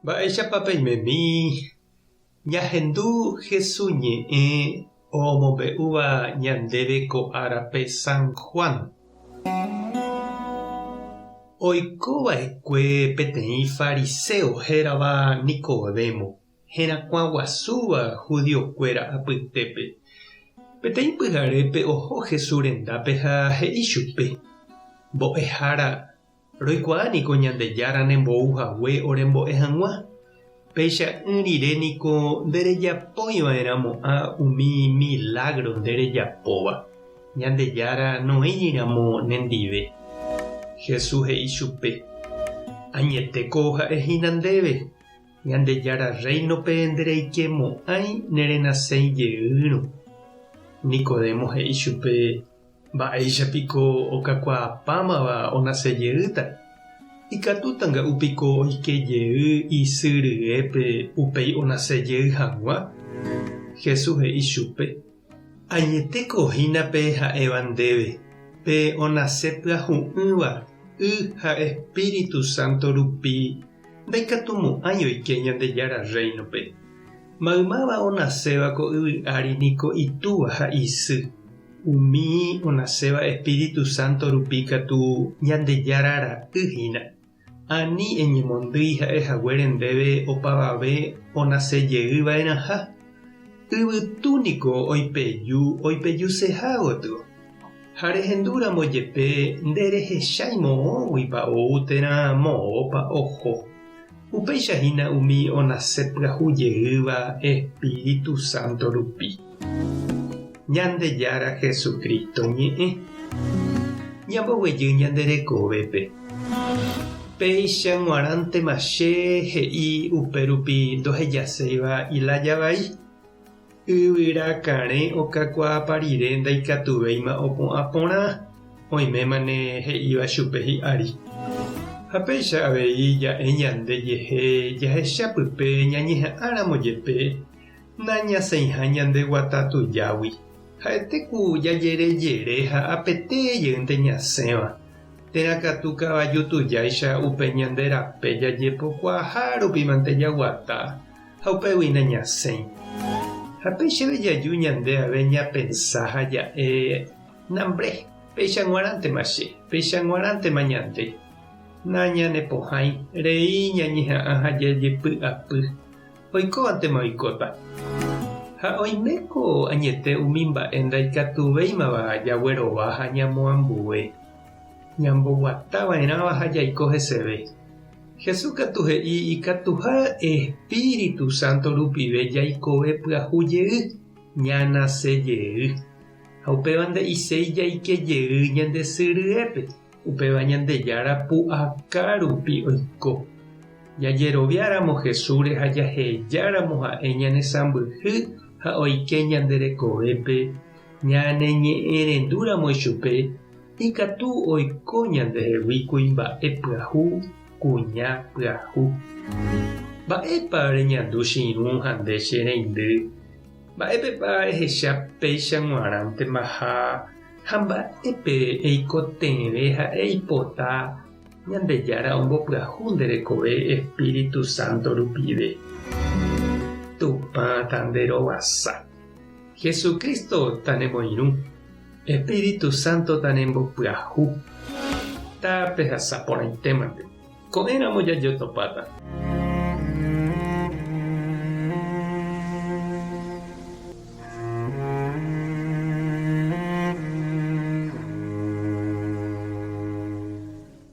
Mba'éichapapaimémi ñahendu Jesús ñe'ẽ omombe'úva ñandéve ko árape San Juan. Oikova'ekue peteĩ fariseo hérava Nicodemo, herakuã guasúva judiokuéra apytépe. Peteĩ pyharépe oho Jesús rendápe ha he'i chupe: Mbo'ehára, roikuaániko Ñandejára nembouhague orembo'e hag̃ua. Péicha ỹriréniko nderejapóiva'erãmo'ã umi milagro nderejapóva. Ñandejára noĩñiramo nendive. Jesús he'i chupe: Añetéko ha'ehína ndéve. Ñandejára reinope ndereikemo'ãi nerenasẽ jeýrõ. Nicodemo he'i chupe: Mba'éichapiko okakuaapámava onasejeýta. Ikatútanga'upiko oikejey isy ryépe upéi onasejey hag̃ua. Jesús he'i chupe: Añetekohínape ha'éva ndéve, pe onase pyahu'ỹva y ha Espíritu Santo rupi ndaikatumo'ãi oike Ñandejára reinope. Maymáva onaséva ko yvy'ári niko itúva ha isy. Umi onaséva Espíritu Santo rupi katu Ñandejárara yhína. Ani eñemondýi ha'ehaguére ndéve opavave onasejeýva'erãha. Yvytúniko oipejuseha gotyo. Ha rehendúramo jepe nderehecháimo'õguipa ou térã mo'ópa oho. Upéichahína umi onasepyahujeýva Espíritu Santo rupi. Ñandejára Jesucristo ñe'ẽ. Ñamboguejy ñanderekovépe. Péicha g̃uarãntema che he'i upérupi ndohejaséiva Ilaya vai. Yvyra karẽ okakuaápa rire ndaikatuvéima opu'ã porã. Oimémane he'íva chupe hi'ári. Ha péicha avei ja'e ñande jehe jahechapype ñañeha'ãramo jepe nañasẽiha ñande guata tujágui. Ha'etéku jajerejere ha apetéjeýnte ñasẽva. Terakatu kavaju tujáicha upe ñande rape jajepokuaaha rupimante jaguata ha upéguina ñasẽi. Ha péichave jaju ñande ave ñapensá ha ja'e nambre péicha g̃uarãntema che, péicha g̃uarãntema ñande. Nañanepohãi rei ñañeha'ã ha jajepy'apy. Oikóvantema oikóta. Ha oiméko añete umi mba'e ndaikatuvéimava jaguerova ha ñamoambue. Ñamboguatava'erãva ha jaiko heseve. Jesús katu he'i ikatuha Espíritu Santo rupive jaikove pyahujey ñanasejey. Ha upéva nde'isei jaikejey ñande sy ryépe. Upéva Ñandejára pu'aka rupi oiko. Jajeroviáramo Jesúre ha jahejáramo ha'e ñanesãmbyhy ha oike ñanderekovépe ñaneñe'ẽrendúramo chupe ikatu oiko ñandehegui kuimba'e pyahu kuña pyahu. Mba'épa reñandu chiru ha nde che reindy. Mba'épepa ehecha péicha g̃uarãntema ha mba'épe eikotevẽ ha eipota Ñandejára ombopyahu nderekove Espíritu Santo rupive. Tupã tanderovasa. Jesucristo tanemoirũ. Espíritu Santo tanembopyahu. Tápe ha saporãitémante. Ko'ẽramo jajotopáta.